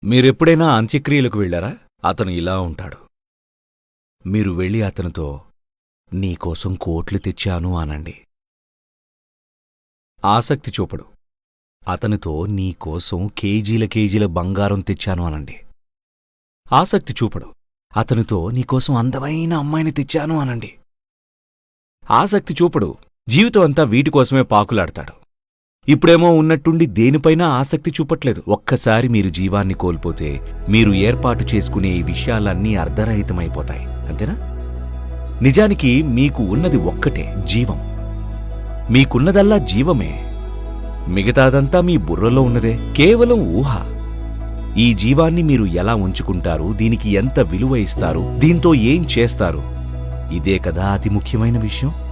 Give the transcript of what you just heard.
మీరెప్పుడైనా అంత్యక్రియలకు వెళ్ళారా? అతను ఇలా ఉంటాడు. మీరు వెళ్ళి అతనితో నీకోసం కోట్లు తెచ్చాను అనండి. ఆసక్తి చూపడు. అతనితో నీకోసం కేజీల కేజీల బంగారం తెచ్చాను అనండి. ఆసక్తి చూపడు. అతనితో నీకోసం అందమైన అమ్మాయిని తెచ్చాను అనండి. ఆసక్తి చూపడు. జీవితం అంతా వీటికోసమే పాకులాడతాడు. ఇప్పుడేమో ఉన్నట్టుండి దేనిపైనా ఆసక్తి చూపట్లేదు. ఒక్కసారి మీరు జీవాన్ని కోల్పోతే మీరు ఏర్పాటు చేసుకునే ఈ విషయాలన్నీ అర్ధరహితమైపోతాయి. అంతేనా? నిజానికి మీకు ఉన్నది ఒక్కటే, జీవం. మీకున్నదల్లా జీవమే. మిగతాదంతా మీ బుర్రలో ఉన్నదే, కేవలం ఊహ. ఈ జీవాన్ని మీరు ఎలా ఉంచుకుంటారు, దీనికి ఎంత విలువ ఇస్తారు, దీంతో ఏం చేస్తారు, ఇదే కదా అతి ముఖ్యమైన విషయం.